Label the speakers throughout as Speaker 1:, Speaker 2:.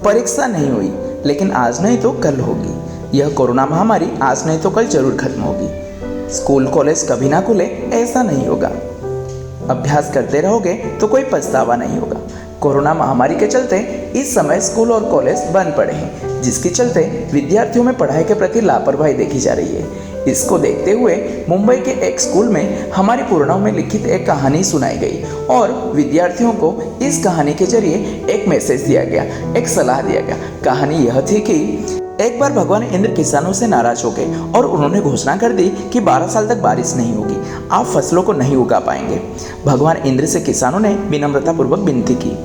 Speaker 1: परीक्षा नहीं हुई, लेकिन आज नहीं तो कल होगी। यह कोरोना महामारी आज नहीं तो कल जरूर खत्म होगी। स्कूल कॉलेज कभी ना खुले ऐसा नहीं होगा। अभ्यास करते रहोगे तो कोई पछतावा नहीं होगा। कोरोना महामारी के चलते इस समय स्कूल और कॉलेज बंद पड़े हैं, जिसके चलते विद्यार्थियों में पढ़ाई के प्रति लापरवाही देखी जा रही है। इसको देखते हुए मुंबई के एक स्कूल में हमारी पूर्णाओं में लिखित एक कहानी सुनाई गई और विद्यार्थियों को इस कहानी के जरिए एक मैसेज दिया गया, एक सलाह दिया गया। कहानी यह थी कि एक बार भगवान इंद्र किसानों से नाराज हो गए और उन्होंने घोषणा कर दी कि 12 साल तक बारिश नहीं होगी, आप फसलों को नहीं उगा पाएंगे। भगवान इंद्र से किसानों ने विनम्रतापूर्वक विनती की।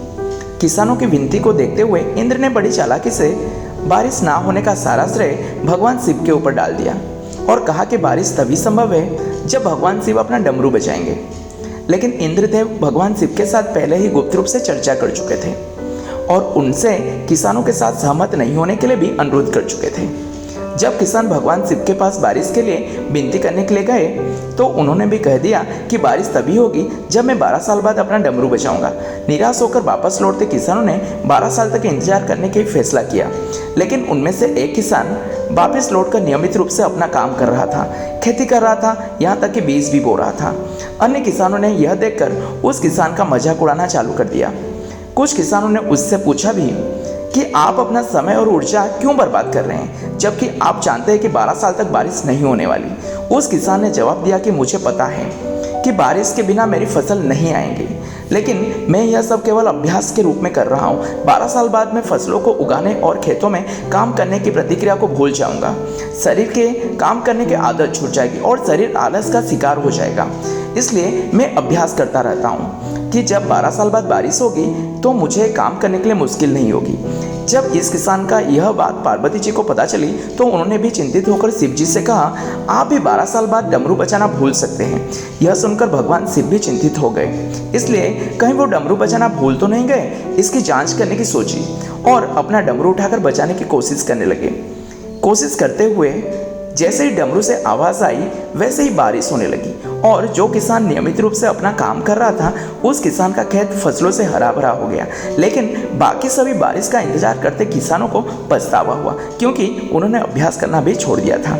Speaker 1: किसानों की विनती को देखते हुए इंद्र ने बड़ी चालाकी से बारिश ना होने का सारा श्रेय भगवान शिव के ऊपर डाल दिया और कहा कि बारिश तभी संभव है जब भगवान शिव अपना डमरू बजाएंगे। लेकिन इंद्रदेव भगवान शिव के साथ पहले ही गुप्त रूप से चर्चा कर चुके थे और उनसे किसानों के साथ सहमत नहीं होने के लिए भी अनुरोध कर चुके थे। जब किसान भगवान शिव के पास बारिश के लिए विनती करने के लिए गए तो उन्होंने भी कह दिया कि बारिश तभी होगी जब मैं 12 साल बाद अपना डमरू बजाऊंगा। निराश होकर वापस लौटते किसानों ने 12 साल तक इंतजार करने का फैसला किया। लेकिन उनमें से एक किसान वापस लौटकर नियमित रूप से अपना काम कर रहा था, खेती कर रहा था, यहाँ तक कि बीज भी बो रहा था। अन्य किसानों ने यह देखकर उस किसान का मजाक उड़ाना चालू कर दिया। कुछ किसानों ने उससे पूछा भी कि आप अपना समय और ऊर्जा क्यों बर्बाद कर रहे हैं, जबकि आप जानते हैं कि 12 साल तक बारिश नहीं होने वाली। उस किसान ने जवाब दिया कि मुझे पता है कि बारिश के बिना मेरी फसल नहीं आएंगी, लेकिन मैं यह सब केवल अभ्यास के रूप में कर रहा हूँ। 12 साल बाद मैं फसलों को उगाने और खेतों में काम करने की प्रतिक्रिया को भूल जाऊँगा। शरीर के काम करने की आदत छूट जाएगी और शरीर आलस का शिकार हो जाएगा। इसलिए मैं अभ्यास करता रहता हूँ कि जब 12 साल बाद बारिश होगी तो मुझे काम करने के लिए मुश्किल नहीं होगी। जब इस किसान का यह बात पार्वती जी को पता चली तो उन्होंने भी चिंतित होकर शिव जी से कहा, आप भी 12 साल बाद डमरू बजाना भूल सकते हैं। यह सुनकर भगवान शिव भी चिंतित हो गए, इसलिए कहीं वो डमरू बजाना भूल तो नहीं गए, इसकी जांच करने की सोची और अपना डमरू उठाकर बजाने की कोशिश करने लगे। कोशिश करते हुए जैसे ही डमरू से आवाज़ आई वैसे ही बारिश होने लगी और जो किसान नियमित रूप से अपना काम कर रहा था उस किसान का खेत फसलों से हरा भरा हो गया। लेकिन बाकी सभी बारिश का इंतजार करते किसानों को पछतावा हुआ, क्योंकि उन्होंने अभ्यास करना भी छोड़ दिया था।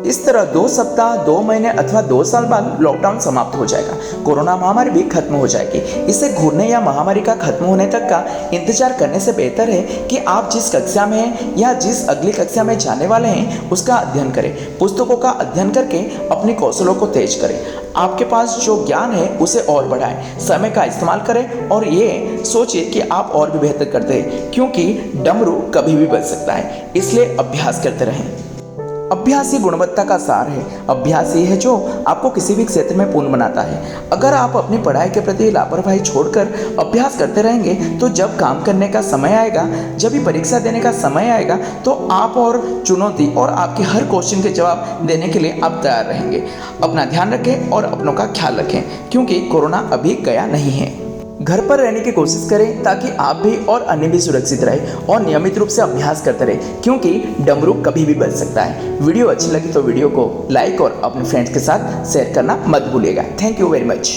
Speaker 1: इस तरह 2 सप्ताह, 2 महीने अथवा 2 साल बाद लॉकडाउन समाप्त हो जाएगा। कोरोना महामारी भी खत्म हो जाएगी। इसे घूरने या महामारी का खत्म होने तक का इंतजार करने से बेहतर है कि आप जिस कक्षा में हैं या जिस अगली कक्षा में जाने वाले हैं उसका अध्ययन करें। पुस्तकों का अध्ययन करके अपने कौशलों को तेज करें। आपके पास जो ज्ञान है उसे और बढ़ाएं। समय का इस्तेमाल करें और ये सोचिए कि आप और भी बेहतर करते हैं, क्योंकि डमरू कभी भी बज सकता है। इसलिए अभ्यास करते रहें। अभ्यास ही गुणवत्ता का सार है। अभ्यास ही है जो आपको किसी भी क्षेत्र में पूर्ण बनाता है। अगर आप अपनी पढ़ाई के प्रति लापरवाही छोड़कर अभ्यास करते रहेंगे तो जब काम करने का समय आएगा, जब भी परीक्षा देने का समय आएगा, तो आप और चुनौती और आपके हर क्वेश्चन के जवाब देने के लिए आप तैयार रहेंगे। अपना ध्यान रखें और अपनों का ख्याल रखें, क्योंकि कोरोना अभी गया नहीं है। घर पर रहने की कोशिश करें ताकि आप भी और अन्य भी सुरक्षित रहे और नियमित रूप से अभ्यास करते रहें, क्योंकि डमरू कभी भी बज सकता है। वीडियो अच्छी लगी तो वीडियो को लाइक और अपने फ्रेंड्स के साथ शेयर करना मत भूलिएगा। Thank you very much.